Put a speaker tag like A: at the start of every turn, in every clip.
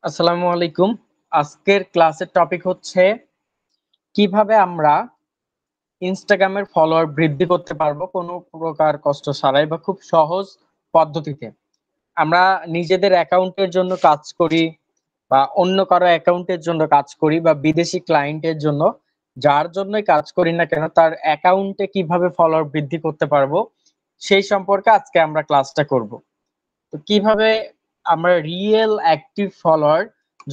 A: আসসালামু আলাইকুম। আজকের ক্লাসের টপিক হচ্ছে কিভাবে আমরা ইনস্টাগ্রামের ফলোয়ার বৃদ্ধি করতে পারবো কোনো প্রকার কষ্ট ছাড়াই বা খুব সহজ পদ্ধতিতে। আমরা নিজেদের অ্যাকাউন্টের জন্য কাজ করি বা অন্য কারো অ্যাকাউন্টের জন্য কাজ করি বা বিদেশি ক্লায়েন্টের জন্য, যার জন্যই কাজ করি না কেন তার অ্যাকাউন্টে কিভাবে ফলোয়ার বৃদ্ধি করতে পারবো সেই সম্পর্কে আজকে আমরা ক্লাসটা করব। তো কিভাবে আমরা রিয়েল অ্যাক্টিভ ফলোয়ার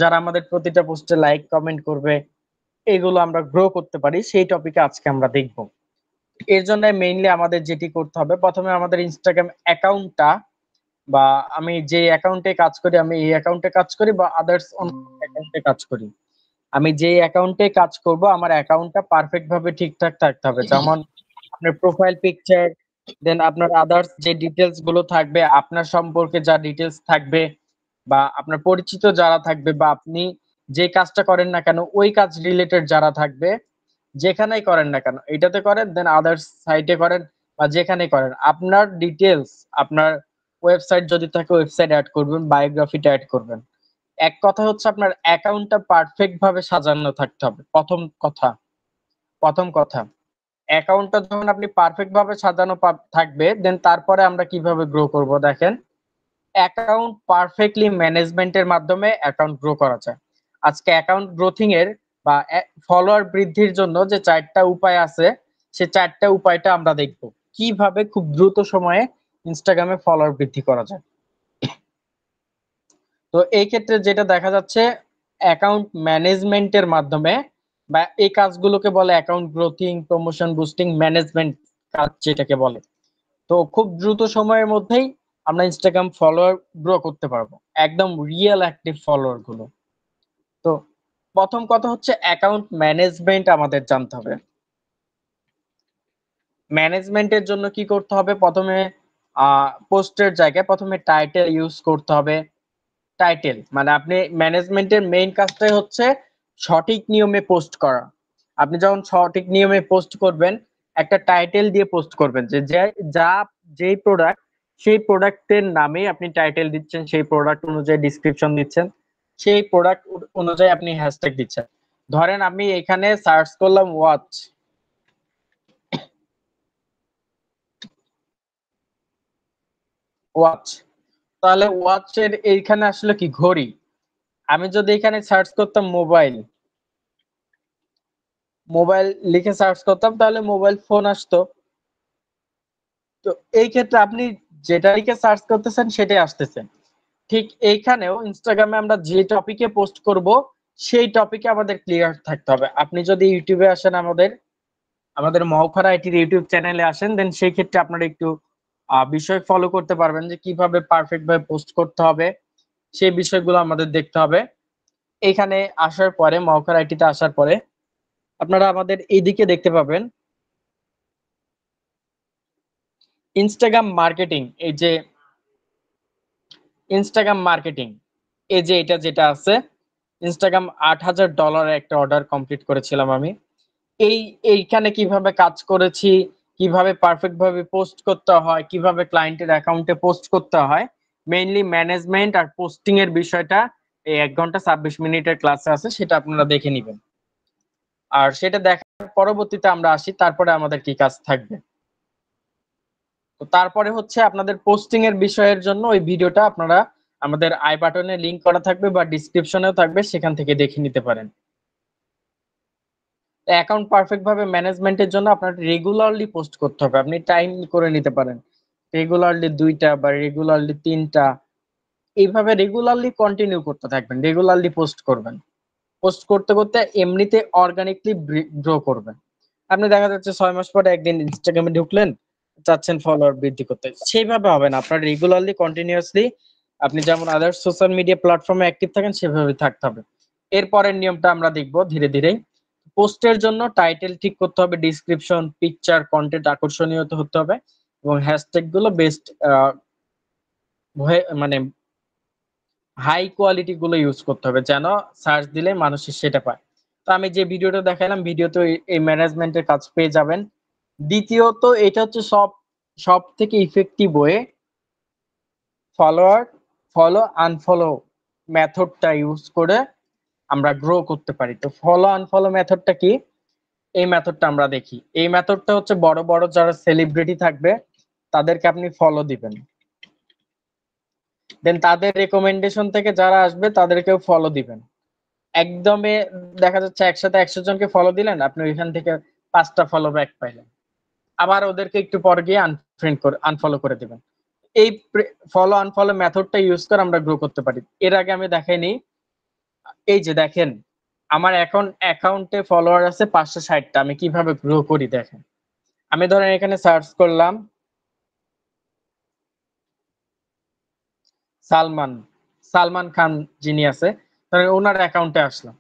A: যারা আমাদের প্রতিটা পোস্টে লাইক কমেন্ট করবে এগুলো আমরা গ্রো করতে পারি সেই টপিকে আজকে আমরা দেখব। এর জন্য মেইনলি আমাদের যেটি করতে হবে, প্রথমে আমাদের ইনস্টাগ্রাম অ্যাকাউন্টটা বা আমি যে অ্যাকাউন্টে কাজ করি, আমি এই অ্যাকাউন্টে কাজ করি বা আদার্স অ্যাকাউন্টে কাজ করি, আমি যে অ্যাকাউন্টে কাজ করব আমার অ্যাকাউন্টটা পারফেক্ট ভাবে ঠিকঠাক থাকতে হবে। যেমন আপনার প্রোফাইল পিকচার, দেন আপনার আদার্স যে ডিটেলস গুলো থাকবে, আপনার সম্পর্কে যা ডিটেলস থাকবে বা আপনার পরিচিত যারা থাকবে বা আপনি যে কাজটা করেন না কেন ওই কাজ রিলেটেড যারা থাকবে, যেখানেই করেন না কেন, এটাতে করেন দেন আদার্স সাইটে করেন বা যেখানেই করেন, আপনার ডিটেলস, আপনার ওয়েবসাইট যদি থাকে ওয়েবসাইট অ্যাড করবেন, বায়োগ্রাফিটা অ্যাড করবেন। এক কথা হচ্ছে আপনার অ্যাকাউন্টটা পারফেক্ট ভাবে সাজানো থাকতে হবে। প্রথম কথা অ্যাকাউন্টটা যখন আপনি পারফেক্ট ভাবে সাজানো থাকবে, দেন তারপরে আমরা কিভাবে গ্রো করব দেখেন। অ্যাকাউন্ট পারফেক্টলি ম্যানেজমেন্টের মাধ্যমে অ্যাকাউন্ট গ্রো করা যায়। আজকে অ্যাকাউন্ট গ্রোথিং এর বা ফলোয়ার বৃদ্ধির জন্য যে চারটা উপায় আছে, সে চারটা উপায়টা আমরা দেখব কিভাবে খুব দ্রুত সময়ে ইনস্টাগ্রামে ফলোয়ার বৃদ্ধি করা যায়। তো এই ক্ষেত্রে যেটা দেখা যাচ্ছে, অ্যাকাউন্ট ম্যানেজমেন্টের মাধ্যমে বা এই কাজগুলোকে বলে অ্যাকাউন্ট গ্রোথিং, প্রমোশন, বুস্টিং, ম্যানেজমেন্ট কাজ যেটাকে বলে। তো খুব দ্রুত সময়ের মধ্যেই আমরা ইনস্টাগ্রাম ফলোয়ার গ্রো করতে পারবো, একদম রিয়েল অ্যাক্টিভ ফলোয়ার গুলো। তো প্রথম কথা হচ্ছে অ্যাকাউন্ট ম্যানেজমেন্ট আমাদের জানতে হবে। ম্যানেজমেন্টের জন্য কি করতে হবে, প্রথমে পোস্টের জায়গায় প্রথমে টাইটেল ইউজ করতে হবে। টাইটেল মানে আপনি ম্যানেজমেন্টের মেইন কাজটাই হচ্ছে সঠিক নিয়মে পোস্ট করা। আপনি যখন সঠিক নিয়মে পোস্ট করবেন, একটা টাইটেল দিয়ে পোস্ট করবেন যে যা যেই প্রোডাক্ট, সেই প্রোডাক্টের নামে আপনি টাইটেল দিচ্ছেন, সেই প্রোডাক্ট অনুযায়ী ডিসক্রিপশন দিচ্ছেন, সেই প্রোডাক্ট অনুযায়ী আপনি হ্যাশট্যাগ দিচ্ছেন। ধরেন আমি এখানে সার্চ করলাম ওয়াচ, ওয়াচ, তাহলে ওয়াচের এইখানে আসলে কি ঘড়ি। আমি যদি এখানে সার্চ করতাম মোবাইল, মোবাইল লিখে সার্চ করতাম তাহলে মোবাইল ফোন আসতো। তো এই ক্ষেত্রে আপনি যেটা লিখে সার্চ করতেছেন সেটাই আসতেছে। ঠিক এইখানেও ইনস্টাগ্রামে আমরা যে টপিকে পোস্ট করব সেই টপিকে আমাদের ক্লিয়ার থাকতে হবে। আপনি যদি ইউটিউবে আসেন, আমাদের আমাদের মহখারা আইটির ইউটিউব চ্যানেলে আসেন, দেন সেই ক্ষেত্রে আপনারা একটু বিষয় ফলো করতে পারবেন যে কিভাবে পারফেক্ট ভাবে পোস্ট করতে হবে, সেই বিষয়গুলো আমাদের দেখতে হবে। এখানে আসার পরে, মহখারা আইটিতে আসার পরে আপনারা আমাদের এইদিকে দেখতে পাবেন ইনস্টাগ্রাম মার্কেটিং। এই যে ইনস্টাগ্রাম মার্কেটিং, এই যে এটা যেটা আছে, ইনস্টাগ্রাম $8,000 একটা অর্ডার কমপ্লিট করেছিলাম আমি। এইখানে কিভাবে কাজ করেছি, কিভাবে পারফেক্ট ভাবে পোস্ট করতে হয়, কিভাবে ক্লায়েন্টের অ্যাকাউন্টে পোস্ট করতে হয়, মেইনলি ম্যানেজমেন্ট আর পোস্টিং এর বিষয়টা এই 1 ঘন্টা 26 মিনিটের ক্লাসে আছে, সেটা আপনারা দেখে নেবেন। আর সেটা দেখার পরবর্তীতে আমরা আসি তারপরে আমাদের কি কাজ থাকবে। তো তারপরে হচ্ছে আপনাদের পোস্টিং এর বিষয়ের জন্য ওই ভিডিওটা আপনারা আমাদের আই বাটনে লিংক করা থাকবে বা ডেসক্রিপশনেও থাকবে, সেখান থেকে দেখে নিতে পারেন। অ্যাকাউন্ট পারফেক্ট ভাবে ম্যানেজমেন্টের জন্য আপনার রেগুলারলি পোস্ট করতে হবে। আপনি টাইম করে নিতে পারেন, রেগুলারলি 2টা বা রেগুলারলি 3টা, এইভাবে রেগুলারলি কন্টিনিউ করতে থাকবেন, রেগুলারলি পোস্ট করবেন। পোস্ট করতে করতে এমনিতে অর্গানিকলি গ্রো করবেন। আপনি দেখা যাচ্ছে 6 মাস পরে একদিন ইনস্টাগ্রামে ঢুকলেন, চাচ্ছেন ফলোয়ার বৃদ্ধি করতে, সেইভাবে হবে না। আপনার রেগুলারলি কন্টিনিউয়াসলি আপনি যেমন আদার সোশ্যাল মিডিয়া প্ল্যাটফর্মে অ্যাক্টিভ থাকেন সেভাবে থাকতে হবে। এরপরের নিয়মটা আমরা দেখব ধীরে ধীরে। পোস্টের জন্য টাইটেল ঠিক করতে হবে, ডিসক্রিপশন, পিকচার, কন্টেন্ট আকর্ষণীয় হতে হবে এবং হ্যাশট্যাগ গুলো বেস্ট মানে হাই কোয়ালিটি গুলো ইউজ করতে হবে, যেন সার্চ দিলে মানুষ সেটা পায়। তো আমি যে ভিডিওটা দেখালাম, ভিডিওতে এই ম্যানেজমেন্টের কাজ পেয়ে যাবেন। দ্বিতীয়ত, এটা হচ্ছে সব থেকে effective way follower, follow unfollow মেথডটা ইউজ করে আমরা গ্রো করতে পারি। তো ফলো আনফলো মেথডটা কি, এই মেথডটা আমরা দেখি। এই মেথডটা হচ্ছে বড় বড় যারা সেলিব্রিটি থাকবে তাদেরকে আপনি ফলো দিবেন, দেন তাদের রেকমেন্ডেশন থেকে যারা আসবে তাদেরকেও ফলো দিবেন। একদমই দেখা যাচ্ছে একসাথে 100 জনকে ফলো দিলেন, আপনি ওইখান থেকে 5টা ফলো ব্যাক পাইলেন, আবার ওদেরকে একটু পর গিয়ে আনফলো করে দিবেন। এই ফলো আনফলো মেথডটা ইউজ করে আমরা গ্রো করতে পারি। এর আগে আমি দেখাইনি, এই যে দেখেন আমার এখন অ্যাকাউন্টে ফলোয়ার আছে 560টা, আমি কিভাবে গ্রো করি দেখেন। আমি ধরেন এখানে সার্চ করলাম সালমান, সালমান খান যিনি আছে, ধরেন ওনার অ্যাকাউন্টে আসলাম,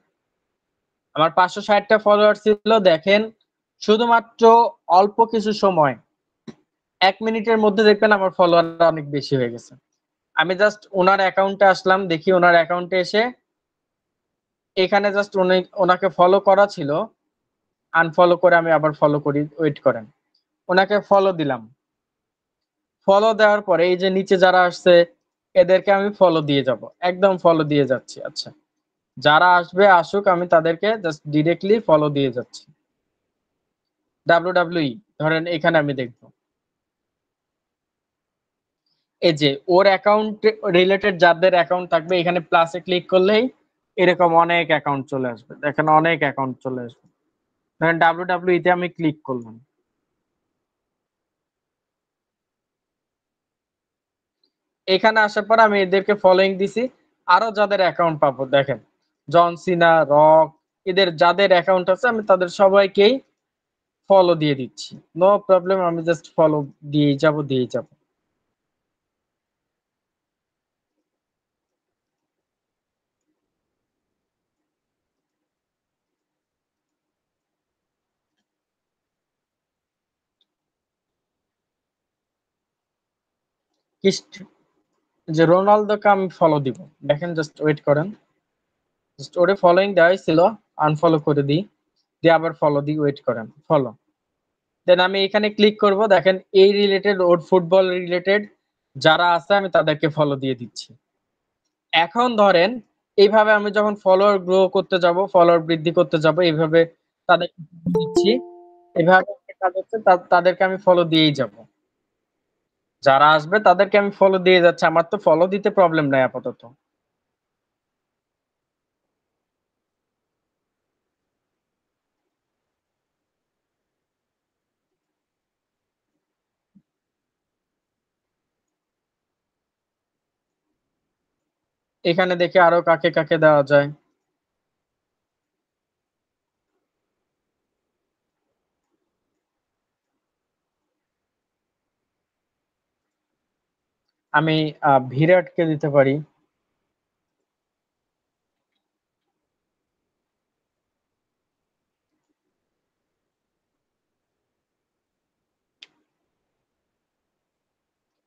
A: আমার 560টা ফলোয়ার ছিল। দেখেন শুধুমাত্র অল্প কিছু সময়, 1 মিনিটের মধ্যে দেখবেন আমার ফলোয়ার অনেক বেশি হয়ে গেছে। আমি জাস্ট ওনার অ্যাকাউন্টে আসলাম, দেখি ওনার অ্যাকাউন্টে এসে এখানে জাস্ট ওনাকে ফলো করা ছিল, আনফলো করে আমি আবার ফলো করি, ওয়েট করেন, ওনাকে ফলো দিলাম। ফলো দেওয়ার পরে এই যে নিচে যারা আসছে এদেরকে আমি ফলো দিয়ে যাব, একদম ফলো দিয়ে যাচ্ছি। আচ্ছা, যারা আসবে আসুক, আমি তাদেরকে জাস্ট ডিরেক্টলি ফলো দিয়ে যাচ্ছি। ডাব্লিউডাব্লিউই ধরেন এখানে আমি দেখবো, এই যে ওর অ্যাকাউন্ট রিলেটেড যাদের অ্যাকাউন্ট থাকবে এখানে প্লাসে ক্লিক করলেই এরকম অনেক অ্যাকাউন্ট চলে আসবে, দেখেন অনেক অ্যাকাউন্ট চলে আসবে। ধরেন ডাব্লিউডাব্লিউই তে আমি ক্লিক করলাম, এখানে আসার পর আমি এদেরকে ফলোইং দিছি। আরো যাদের অ্যাকাউন্ট পাবো দেখেন, জন সিনা, রক, এদের যাদের অ্যাকাউন্ট আছে আমি তাদের সবাইকেই ফলো দিয়ে দিচ্ছি, নো প্রবলেম, আমি জাস্ট ফলো দিয়েই যাব দিয়েই যাব। যে রোনালদোকে আমি ফলো দিব, দেখেন জাস্ট ওয়েট করেন, জাস্ট ওরে ফলোইং দেওয়াই ছিল, আনফলো করে দিই, দিয়ে আবার ফলো দিই, ওয়েট করেন, ফলো। দেন আমি এখানে ক্লিক করব, দেখেন এই রিলেটেড ওর ফুটবল রিলেটেড যারা আছে আমি তাদেরকে ফলো দিয়ে দিচ্ছি। এখন ধরেন এইভাবে আমি যখন ফলোয়ার গ্রো করতে যাব, ফলোয়ার বৃদ্ধি করতে যাব, এইভাবে তাদেরকে দিচ্ছি, এভাবে কাজ হচ্ছে, তাদেরকে আমি ফলো দিয়েই যাব। যারা আসবে তাদেরকে আমি ফলো দিয়ে যাচ্ছি, আমার তো ফলো দিতে প্রবলেম নাই আপাতত। এখানে দেখি আরো কাকে কাকে দেওয়া যায়। আমি ভিরাটকে দিতে পারি।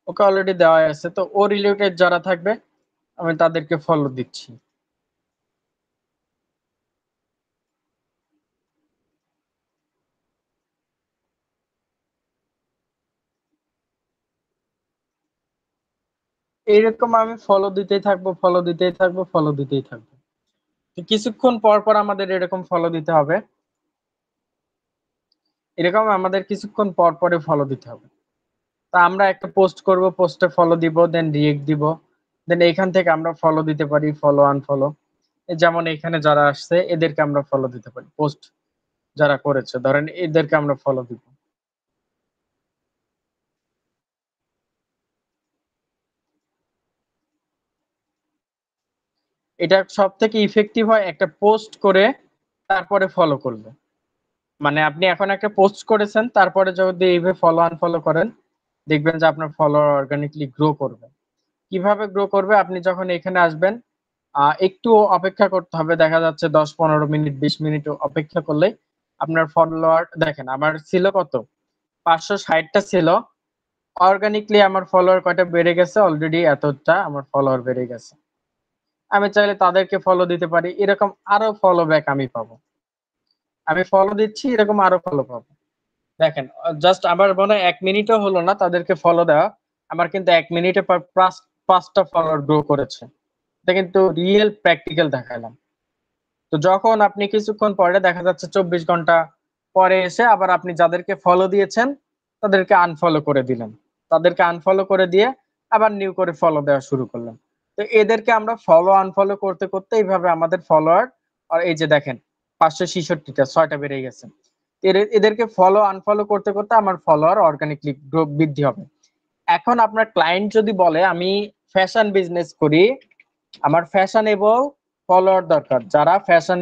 A: ওকে অলরেডি দেওয়া আছে, তো ও রিলেটেড যারা থাকবে আমি তাদেরকে ফলো দিচ্ছি। এইরকম আমি ফলো দিতেই থাকবো, ফলো দিতেই থাকবো, ফলো দিতেই থাকবো। তো কিছুক্ষণ পর পর আমাদের এরকম ফলো দিতে হবে, এরকম আমাদের কিছুক্ষণ পর পরে ফলো দিতে হবে। তা আমরা একটা পোস্ট করব, পোস্টে ফলো দিব, দেন রিয়েক্ট দিব, দেন এখান থেকে আমরা ফলো দিতে পারি, ফলো আনফলো। যেমন এখানে যারা আসছে এদেরকে আমরা ফলো দিতে পারি, পোস্ট যারা করেছে ধরেন এদেরকে আমরা ফলো দিব। এটা সব থেকে ইফেক্টিভ হয় একটা পোস্ট করে তারপরে ফলো করলে। মানে আপনি এখন একটা পোস্ট করেছেন, তারপরে যদি এইভাবে ফলো আনফলো করেন, দেখবেন যে আপনার ফলোয়ার অর্গানিকলি গ্রো করবে। কিভাবে গ্রো করবে, আপনি যখন এখানে আসবেন একটু অপেক্ষা করতে হবে, দেখা যাচ্ছে 10-15 মিনিট 20 মিনিট অপেক্ষা করলে আপনার ফলোয়ার দেখেন আমার ছিল কত, 560টা ছিল। অর্গানিকলি আমার ফলোয়ার কয়টা বেড়ে গেছে, অলরেডি এতটা আমার ফলোয়ার বেড়ে গেছে। আমি চাইলে তাদেরকে ফলো দিতে পারি, এরকম আরো ফলো ব্যাক আমি পাবো। আমি ফলো দিচ্ছি, এরকম আরো ফলো পাবো। দেখেন জাস্ট আমার মনে হয় 1 মিনিটও হলো না তাদেরকে ফলো দেওয়া, আমার কিন্তু 1 মিনিটে 5টা ফলোয়ার গ্রো করেছে। এটা কিন্তু রিয়েল প্র্যাকটিক্যাল দেখালাম। তো যখন আপনি কিছুক্ষণ পরে দেখা যাচ্ছে 24 ঘন্টা পরে এসে আবার আপনি যাদেরকে ফলো দিয়েছেন তাদেরকে আনফলো করে দিলেন। তাদেরকে আনফলো করে দিয়ে আবার নিউ করে ফলো দেওয়া শুরু করলেন। তো এদেরকে আমরা ফলো আনফলো করতে করতে এইভাবে আমাদের ফলোয়ার আর এই যে দেখেন 566টা 6টা বেড়ে গেছে। এদেরকে ফলো আনফলো করতে করতে আমার ফলোয়ার অর্গানিকলি বৃদ্ধি হবে। এখন আপনার ক্লায়েন্ট যদি বলে আমি ফ্যাশন বিজনেস করি, আমার ফ্যাশনেবল ফলোয়ার দরকার, যারা ফ্যাশন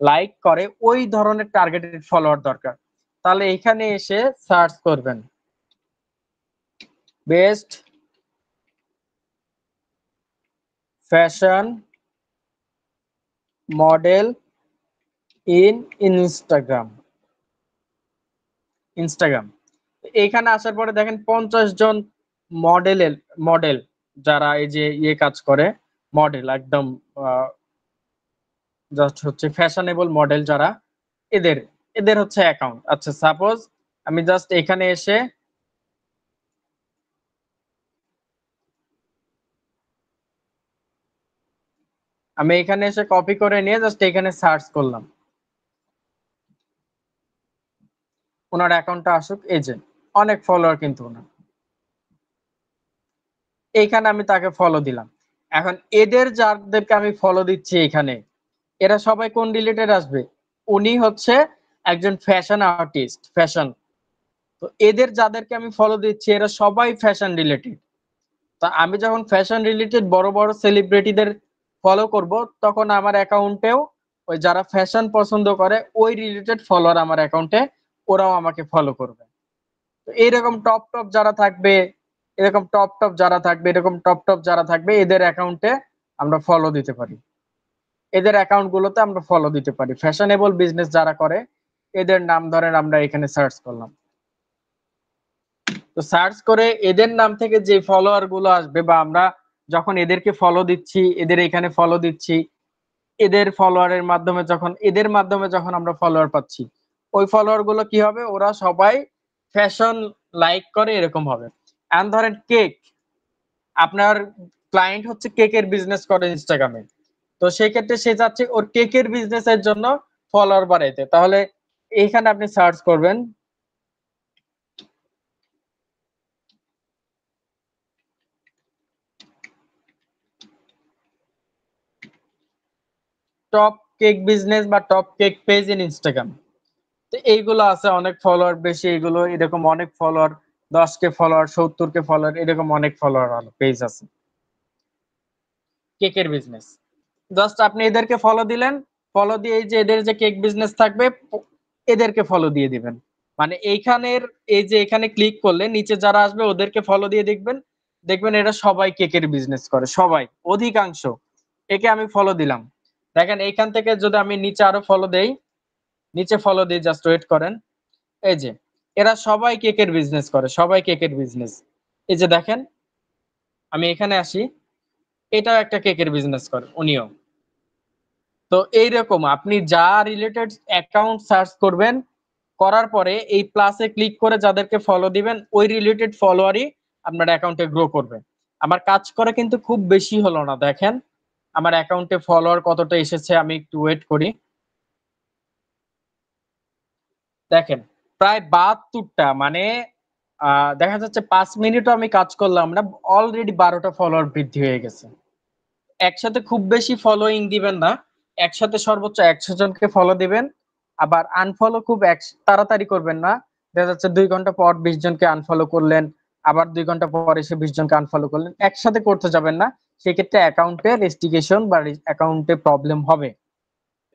A: লাইক করে ওই ধরনের টার্গেটেড ফলোয়ার দরকার, তাহলে এখানে এসে সার্চ করবেন best fashion model in Instagram. এখানে আসার পরে দেখেন 50 জন মডেল যারা এই যে কাজ করে, মডেল একদম জাস্ট হচ্ছে ফ্যাশনেবল মডেল যারা, এদের এদের হচ্ছে অ্যাকাউন্ট। আচ্ছা সাপোজ আমি জাস্ট এখানে এসে কপি করে নিয়ে জাস্ট এখানে সার্চ করলাম, ওনার অ্যাকাউন্টটা আসুক। এই যে অনেক ফলোয়ার কিন্তু ওনার, এইখানে আমি তাকে ফলো দিলাম। এখন এদের যাদেরকে আমি ফলো দিচ্ছি এখানে, এরা সবাই কোন রিলেটেড আসবে? উনি হচ্ছে একজন ফ্যাশন আর্টিস্ট, ফ্যাশন। তো এদের যাদেরকে আমি ফলো দিচ্ছি এরা সবাই ফ্যাশন রিলেটেড। তা আমি যখন ফ্যাশন রিলেটেড বড় বড় সেলিব্রিটিদের ফলো করব, তখন আমার অ্যাকাউন্টেও ওই যারা ফ্যাশন পছন্দ করে ওই রিলেটেড ফলোয়ার আমার অ্যাকাউন্টে, ওরাও আমাকে ফলো করবে। তো এইরকম টপ যারা থাকবে, এদের অ্যাকাউন্টে আমরা ফলো দিতে পারি, এদের অ্যাকাউন্ট গুলোতে আমরা ফলো দিতে পারি। ফ্যাশনেবল বিজনেস যারা করে এদের নাম ধরেন আমরা এখানে সার্চ করলাম। তো সার্চ করে এদের নাম থেকে যে ফলোয়ার গুলো আসবে, বা আমরা যখন এদেরকে ফলো দিচ্ছি, এদের এখানে ফলো দিচ্ছি, এদের মাধ্যমে যখন আমরা ফলোয়ার পাচ্ছি, ওই ফলোয়ার গুলো কি হবে? ওরা সবাই ফ্যাশন লাইক করে এরকম হবে। এখন ধরেন কেক, আপনার ক্লায়েন্ট হচ্ছে কেকের বিজনেস করে ইনস্টাগ্রামে, তো সেই ক্ষেত্রে সে চাচ্ছে ওর কেকের বিজনেসের জন্য ফলোয়ার বাড়াইতে, তাহলে এইখানে আপনি সার্চ করবেন টপ কেক বিজনেস বা top cake page in Instagram. তো এইগুলো আছে অনেক ফলোয়ার বেশি, এগুলো এরকম অনেক follower, 10K follower, 70K follower, এরকম অনেক ফলোয়ার পেজ আছে কেকের বিজনেস। জাস্ট আপনি এদেরকে ফলো দিলেন, ফলো দিয়ে এই যে এদের যে কেক বিজনেস থাকবে এদেরকে ফলো দিয়ে দিবেন। মানে এইখানের এই যে এখানে ক্লিক করলে নিচে যারা আসবে ওদেরকে ফলো দিয়ে দেখবেন, দেখবেন এরা সবাই কেকের বিজনেস করে, সবাই অধিকাংশ। একে আমি ফলো দিলাম, দেখেন এইখান থেকে যদি আমি নিচে আরো ফলো দেই, নিচে ফলো দিয়ে জাস্ট ওয়েট করেন, এই যে এরা সবাই কেকের বিজনেস করে, সবাই কেকের বিজনেস। এই যে দেখেন আমি এখানে আসি, এটাও একটা কেকের বিজনেস করে উনিও। তো এইরকম আপনি যা রিলেটেড অ্যাকাউন্ট সার্চ করবেন, করার পরে এই প্লাসে ক্লিক করে যাদেরকে ফলো দিবেন ওই রিলেটেড ফলোয়ারই আপনার অ্যাকাউন্টে গ্রো করবে। আমার কাজ করে কিন্তু খুব বেশি হলো না, দেখেন আমার অ্যাকাউন্টে ফলোয়ার কতটা এসেছে, আমি একটু ওয়েট করি। দেখেন প্রায় 72টা, মানে দেখা যাচ্ছে 5 মিনিটও আমি কাজ করলাম না, অলরেডি 12টা ফলোয়ার বৃদ্ধি হয়ে গেছে। একসাথে খুব বেশি ফলোইং দিবেন না, একসাথে সর্বোচ্চ 100 জনকে ফলো দিবেন। আবার আনফলো খুব তাড়াতাড়ি করবেন না, দেখা যাচ্ছে 2 ঘন্টা পর 20 জনকে আনফলো করলেন, আবার 2 ঘন্টা পর এসে 20 জনকে আনফলো করলেন, একসাথে করতে যাবেন না, সেক্ষেত্রে অ্যাকাউন্টে রেস্ট্রিকশন বা অ্যাকাউন্টে প্রবলেম হবে।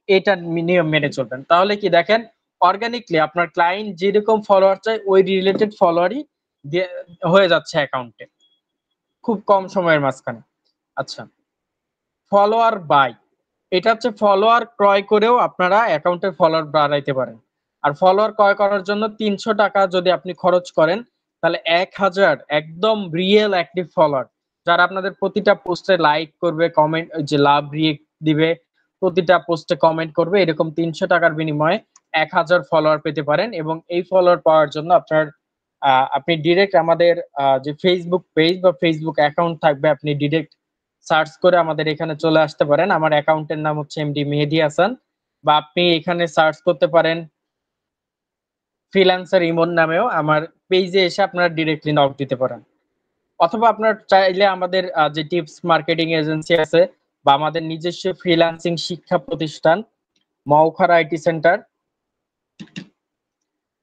A: এটা নিয়ম মেনে চলবেন, তাহলে কি দেখেন অর্গানিকলি আপনার ক্লায়েন্ট যেরকম ফলোয়ার চাই ওই রিলেটেড ফলোয়ারই হয়ে যাচ্ছে অ্যাকাউন্টে খুব কম সময়ের মাঝখানে। আচ্ছা, ফলোয়ার বাই, এটা হচ্ছে ফলোয়ার ক্রয় করেও আপনারা অ্যাকাউন্টের ফলোয়ার বাড়াইতে পারেন। আর ফলোয়ার ক্রয় করার জন্য 300 টাকা যদি আপনি খরচ করেন, তাহলে 1000 একদম রিয়েল অ্যাক্টিভ ফলোয়ার, যারা আপনাদের প্রতিটা পোস্টে লাইক করবে, কমেন্ট, যে লাভ রিয়েক্ট দিবে, প্রতিটা পোস্টে কমেন্ট করবে, এরকম 300 টাকার বিনিময়ে 1000 ফলোয়ার পেতে পারেন। এবং এই ফলোয়ার পাওয়ার জন্য আপনি ডিরেক্ট আমাদের যে ফেসবুক পেজ বা ফেসবুক অ্যাকাউন্ট থাকবে, আপনি ডিরেক্ট সার্চ করে আমাদের এখানে চলে আসতে পারেন। আমার অ্যাকাউন্টের নাম হচ্ছে এমডি মেহেদী হাসান, বা আপনি এখানে সার্চ করতে পারেন ফ্রিল্যান্সার ইমন নামেও। আমার পেজে এসে আপনারা ডিরেক্টলি নক দিতে পারেন, অথবা আপনার চাইলে আমাদের যে টিপস মার্কেটিং এজেন্সি আছে বা আমাদের নিজস্ব ফ্রিল্যান্সিং শিক্ষা প্রতিষ্ঠান মওখার আইটি সেন্টার,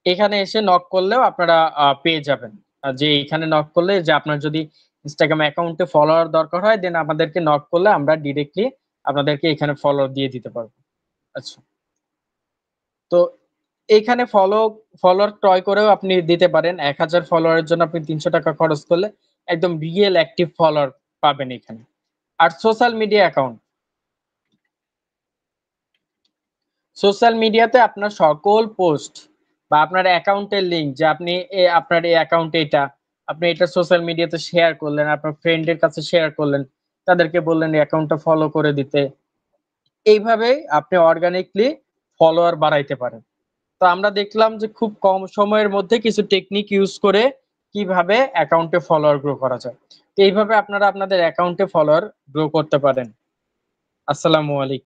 A: এখানে এসে নক করলেও আপনারা পেয়ে যাবেন। যে এখানে নক করলে যে আপনার যদি ইনস্টাগ্রাম অ্যাকাউন্টে ফলোয়ার দরকার হয়, দেন আমাদেরকে নক করলে আমরা ডিরেক্টলি আপনাদেরকে এখানে ফলোয়ার দিয়ে দিতে পারবো। আচ্ছা, তো এইখানে ফলোয়ার ক্রয় করেও আপনি দিতে পারেন। ১,০০০ ফলোয়ারের জন্য আপনি ৳৩০০ খরচ করলে একদম রিয়েল অ্যাক্টিভ ফলোয়ার পাবেন এখানে। আর সোশ্যাল মিডিয়াতে আপনার সকল পোস্ট বা আপনার অ্যাকাউন্টের লিংক, যে আপনি আপনার এই অ্যাকাউন্টে আপনি এটা সোশ্যাল মিডিয়াতে শেয়ার করলেন, আপনার ফ্রেন্ডের কাছে শেয়ার করলেন, তাদেরকে বললেন এই অ্যাকাউন্টটা ফলো করে দিতে। এইভাবেই আপনি অর্গানিকলি ফলোয়ার বাড়াইতে পারেন। তো আমরা দেখলাম যে খুব কম সময়ের মধ্যে কিছু টেকনিক ইউজ করে কিভাবে অ্যাকাউন্টে ফলোয়ার গ্রো করা যায়। তো এইভাবে আপনারা আপনাদের অ্যাকাউন্টে ফলোয়ার গ্রো করতে পারেন। আসসালামু আলাইকুম।